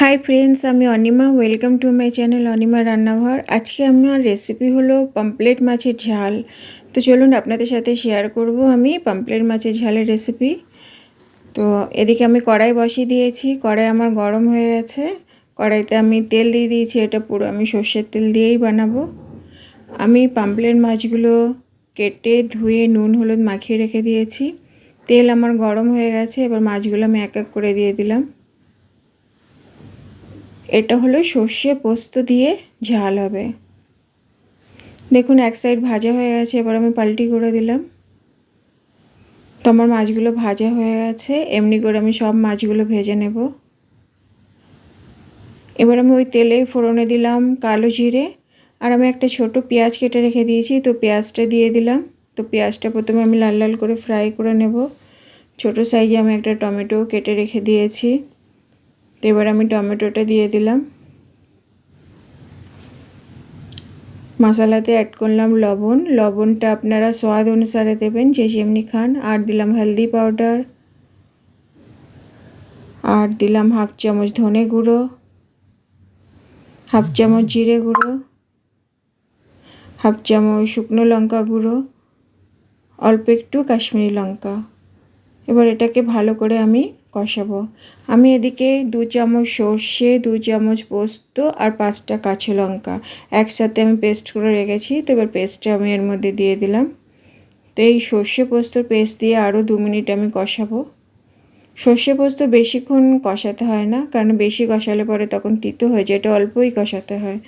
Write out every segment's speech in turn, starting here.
Hi friends, আমি Anima. Welcome to my channel Anima রান্নাঘর। আজকে আমার রেসিপি হলো পামপ্লেট মাছের ঝাল। তো চলুন আপনাদের সাথে শেয়ার করব আমি পামপ্লেট মাছের ঝালের রেসিপি। তো এদিকে আমি কড়াই বসিয়ে দিয়েছি। কড়াই আমার গরম হয়ে গেছে। কড়াইতে আমি তেল দিয়ে দিয়েছি। এটা পুরো আমি সর্ষের তেল দিয়েই বানাবো। আমি পামপ্লেট মাছগুলো কেটে ধুয়ে নুন হলুদ মাখিয়ে রেখে দিয়েছি। তেল আমার গরম হয়ে গেছে। এবার মাছগুলো আমি এক এক করে দিয়ে দিলাম। এটা হলো সর্ষে পোস্ত দিয়ে ঝাল হবে। দেখুন এক সাইড ভাজা হয়ে গেছে, এবার আমি পাল্টি করে দিলাম। তো আমার মাছগুলো ভাজা হয়ে গেছে। এমনি করে আমি সব মাছগুলো ভেজে নেব। এবার আমি ওই তেলে ফোড়নে দিলাম কালো জিরে, আর আমি একটা ছোট পেঁয়াজ কেটে রেখে দিয়েছি, তো পেঁয়াজটা দিয়ে দিলাম। তো পেঁয়াজটা প্রথমে আমি লাল লাল করে ফ্রাই করে নেব। ছোট সাইজে আমি একটা টমেটো কেটে রেখে দিয়েছি। তো এবার আমি টমেটোটা দিয়ে দিলাম। মশলাতে অ্যাড করলাম লবণ। লবণটা আপনারা স্বাদ অনুসারে দেবেন, যে যেমনি খান। আর দিলাম হলদি পাউডার, আর দিলাম হাফ চামচ ধনে গুঁড়ো, হাফ চামচ জিরে গুঁড়ো, হাফ চামচ শুকনো লঙ্কা গুঁড়ো, অল্প একটু কাশ্মীরি লঙ্কা। এবার এটাকে ভালো করে আমি কষাবো। আমি এদিকে 2 চামচ সর্ষে, 2 চামচ পোস্ত আর 5টা কাঁচা লঙ্কা একসাথে আমি পেস্ট করে রেখেছি। তো এবার পেস্টটা আমি এর মধ্যে দিয়ে দিলাম। তো এই সর্ষে পোস্তর পেস্ট দিয়ে আরও 2 মিনিট আমি কষাবো। সর্ষে পোস্ত বেশিক্ষণ কষাতে হয় না, কারণ বেশি কষালে পরে তখন তিতো হয়ে যায়। এটা অল্পই কষাতে হয়।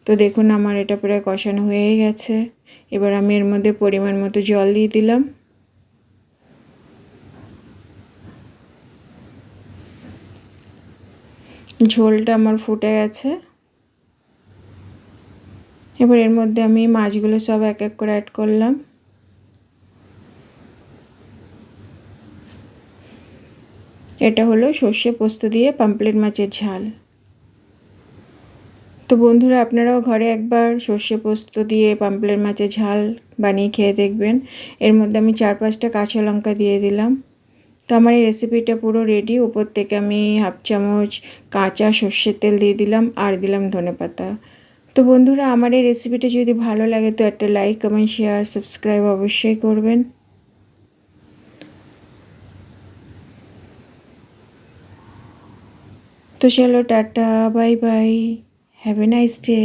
তো দেখুন আমার এটা প্রায় কষানো হয়েই গেছে। এবার আমি এর মধ্যে পরিমাণ মতো জল দিয়ে দিলাম। ঝোলটা আমার ফুটে গেছে। এবার এর মধ্যে আমি মাছগুলো সব এক এক করে অ্যাড করলাম। এটা হলো সর্ষে পোস্ত দিয়ে পামপ্লেট মাছের ঝাল। তো বন্ধুরা, আপনারাও ঘরে একবার সর্ষে পোস্ত দিয়ে পামপ্লেট মাছের ঝাল বানিয়ে খেয়ে দেখবেন। এর মধ্যে আমি 4-5টা কাঁচা লঙ্কা দিয়ে দিলাম। তো আমার এই রেসিপিটা পুরো রেডি। উপর থেকে আমি হাফ চামচ কাঁচা সর্ষের তেল দিয়ে দিলাম, আর দিলাম ধনেপাতা। তো বন্ধুরা, আমার এই রেসিপিটা যদি ভালো লাগে তো একটা লাইক, কমেন্ট, শেয়ার, সাবস্ক্রাইব অবশ্যই করবেন। তো চলো tata, bye bye, have a nice day.